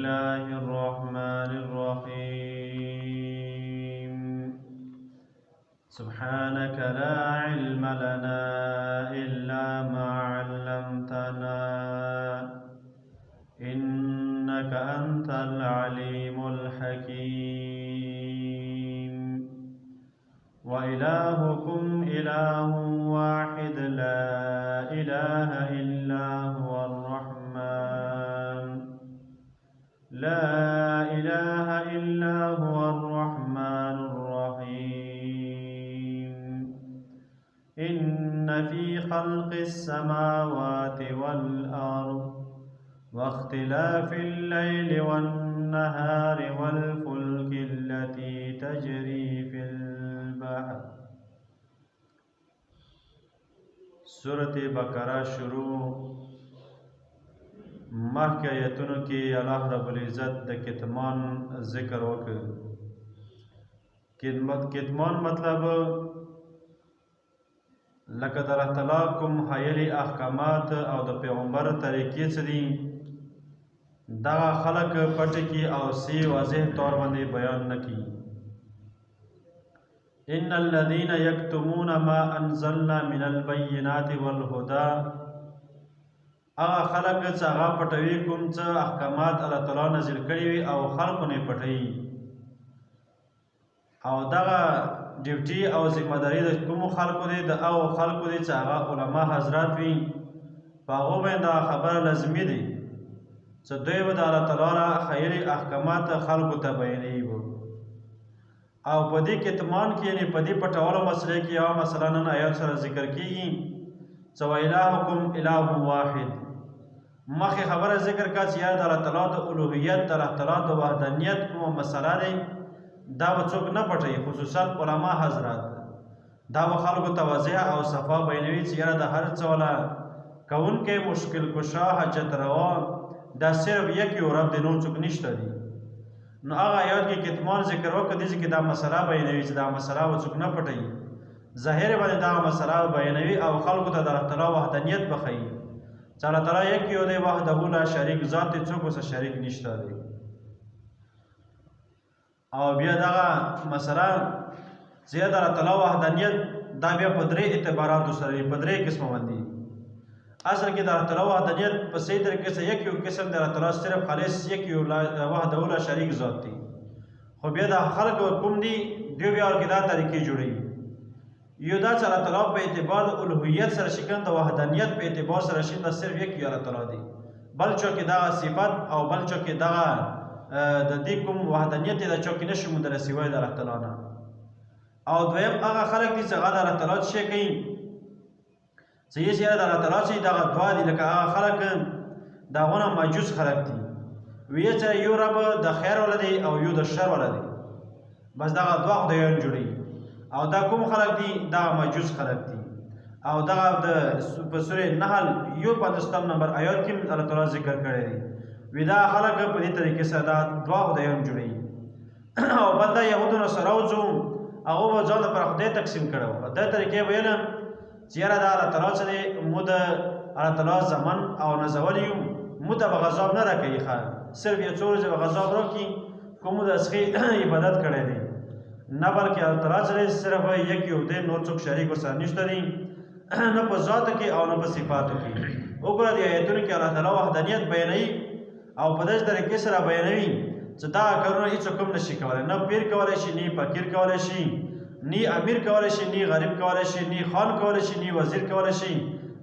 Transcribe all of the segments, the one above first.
الله الرحمن الرحيم سبحانك لا علم لنا إلا ما علمتنا إنك أنت العليم الحكيم وإلهكم إله واحد لا إله إلا هو الرحمن لا إله إلا هو الرحمن الرحيم إن في خلق السماوات والأرض واختلاف الليل والنهار والفلك التي تجري في البحر سورة بقرہ شروع مخکې آیتونو کې الله رب العزت د کتمان ذکر وکړ. کتمان مطلب لکه د الله تعالی کوم حایلي احکامات او د پیغمبر طریقې څه دي دغه خلق پټ کړي او سی واضح طور باندې بیان نه کړي. ان الذين يكتمون ما انزلنا من البينات والهدى هغه خلق چې هغه پټوي کوم څه احکامات الله تعالی نازل کړي وي او خلقو نه پټوي او دغه ډیوټي او ذمہ داری د کوم خلقو دي د او خلقو دي چې هغه علما حضرات وي په هغو باندې خبره لازمي دي چې دوی به د الله تعالی خیري احکامات خلقو ته بیانوي او په دې کتمان کې یعنې په دې پټولو مسلې کې یوه مسله نن آیات سره ذکر کېږي چې وإلهکم إله واحد. مخکې خبره ذکر کړه چې یاره د الله تعالی د الوهیت د الله تعالی د وحدانیت کومه مسله دی دا به څوک نه پټوي خصوصا علما حضرات دا به خلکو ته واضح او صفا بیانوي چې یاره د هر څه والا کوونکی مشکل کشا حاجت روا دا صرف یک یو رب دی نور څوک نشته دي. نو هغه آیات کې کتمان ذکر وکړه دې کې دا مسله بیانوي چې دا مسله به څوک نه پټوي ظاهر باندې دا مسله بیانوي او خلکو ته د الله تعالی وحدانیت بښيي چې الله تعالی یک یو دی وحده لا شریک ذات دی څوک ورسره شریک نشته دی. او بیا دغه مسله چې د الله تعالی وحدانیت دا بیا په درې اعتباراتو سره په درې قسمه باندې اصل کې د الله تعالی وحدانیت په صحیح طریقې سره یک یو قسم د الله تعالی صرف خالص یک یو وحده لا شریک ذات دی. خو بیا د خلق کوم دي دوی بیا کې دا طریقې جوړوي یو دا چې الله تعالی په اعتبار د الوهیت سره شکن د وحدانیت په اعتبار سره شین دا صرف یک یو الله تعالی دی بل چوکې دغه صفات او بل چوکې دغه د دې کوم وحدانیت د چوکې نشي موندلی سوای د الله تعالی نه. او دویم هغه خلک دي چې هغه د الله تعالی شی کوي چې یې د الله تعالی چې دغه دعا دي لکه هغه خلک دغونه مجوس خلک دي وی چې یو رب د خیر والا دی او یو د شر والا دی بس دغه دعا خدایان جوړي او دا کوم خلک دي دا مجوس خلک دي او دغه د په سورې نحل یو 50 نمبر آیات کې الله تعالی ذکر کړی دی وی دا خلک په دې طریقې سره دا دعا خدایان جوړي او بل دا یهودو سره وځو هغه به ځان پر خدای تقسیم کړو په دې طریقې ویل چې یاره دا الله تعالی چې مو د الله تعالی زمان او نزول یو مو ته به غضب نه راکوي ښه صرف یو څو ورځې به غضب راکړي کوم د اسخي عبادت کړی دی نه بلکې الله تعالی چې صرف یک یو دی نور څوک شریک ورسره نشته دي نه په ذاتو کې او نه په صفاتو کې. وګوره دې آیتونو کې الله تعالی وحدانیت بیانوي او په داسې طریقې سره بیانوي چې دا کارونه هېڅوک هم نشي کولی نه پیر کولی شي نه فقیر کولی شي نه امیر کولی شي نه غریب کولی شي نه خان کولی شي نه وزیر کولی شي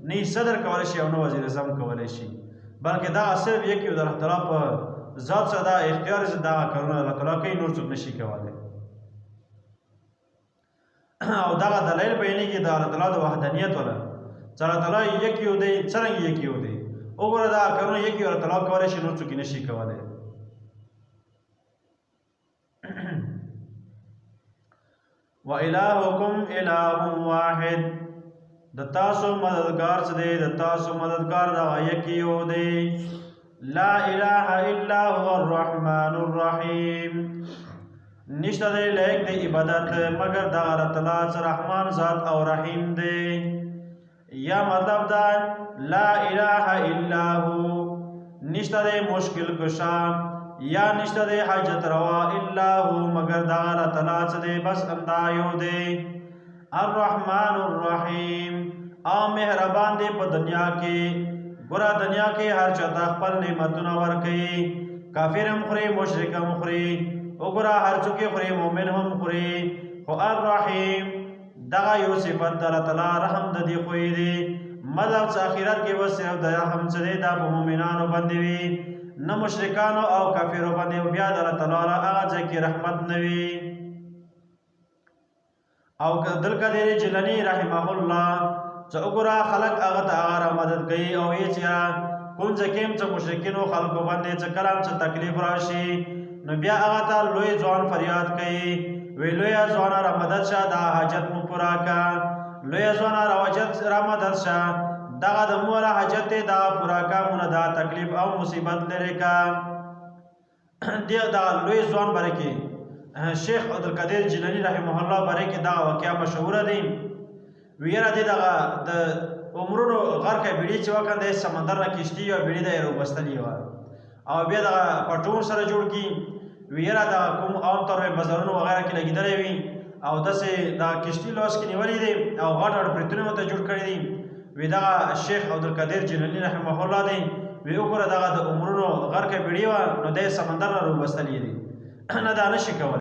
نه صدر کولی شي او نه وزیر اعظم کولی شي بلکې دا صرف یک یو د الله تعالی په ذات سره دا اختیار چې دا کارونه الله تعالی کوي نور څوک نشي کولی. او دغه دلایل بیانېږي د الله تعالی د وحدانیت والا چې الله تعالی یک یو دی څرنګه یک یو دی وګوره دا کارونه یک یو الله تعالی کولی شي نور څوک نشي کولی. وإلهكم إله واحد د تاسو مددگار څه دی د تاسو مددگار دا یک یو دی لا اله الا هو الرحمن الرحیم نشته دی لایق د عبادت مگر د الله تعالی چې رحمان ذات او رحیم دی. یا مطلب دا لا اله الا هو نشته دی مشکل کشا یا نشته دی حاجت روا الا هو مگر دا الله تعالی څه دی بس همدا یو دی الرحمن الرحیم او مهربان دی په دنیا کې ګوره دنیا کې هر چا ته خپل نعمتونه ورکوي کافر هم خوري مشرک هم خوري وګوره هر څوک خوري مؤمن هم خوري خو الرحیم دغه یو صفت د الله تعالی رحم د دې خوې دی مطلب چې آخرت کې بس صرف د رحم څه دی دا په مؤمنانو باندې وي نه مشرکانو او کافرو باندې بیا د الله تعالی هغه ځای کې رحمت نه وي او عبدالقادر جیلانی رحمه الله چې وګوره خلک هغه ته هغه مدد کوي او یې چې کوم ځکه چې مشرکینو خلکو باندې چې کلام څه تکلیف راشي نو بیا هغه ته لوی ځوان فریاد کوي وی لوی ځوان را مدد شه دا حاجت مو پورا کا لوی ځوان را مدد شه دغه د مولا حاجت دا پورا کا مونږ دا تکلیف او مصیبت لري کا دی دا لوی ځوان برکه شیخ عبدالقادر جیلانی رحمه الله برکه دا واقعا مشهور دی ویرا دی دغه د عمرونو غرقه بیړي چې وکړه د سمندر نه کشتي او بیړي د روبستلی و او بیا د پټون سره جوړ کی ویرا دا کوم عام طور په بازارونو وغیرہ کې لګیدلې وي او دسه دا کشتي لاس کې نیولې دي او غاټ پرتونه ته جوړ کړی دي وی دا شیخ عبدالقادر جیلانی رحمه الله دی وی وګوره دا د عمرونو غرقه بیړي و نو د سمندر نه روبستلی دي نه دا نشي کولای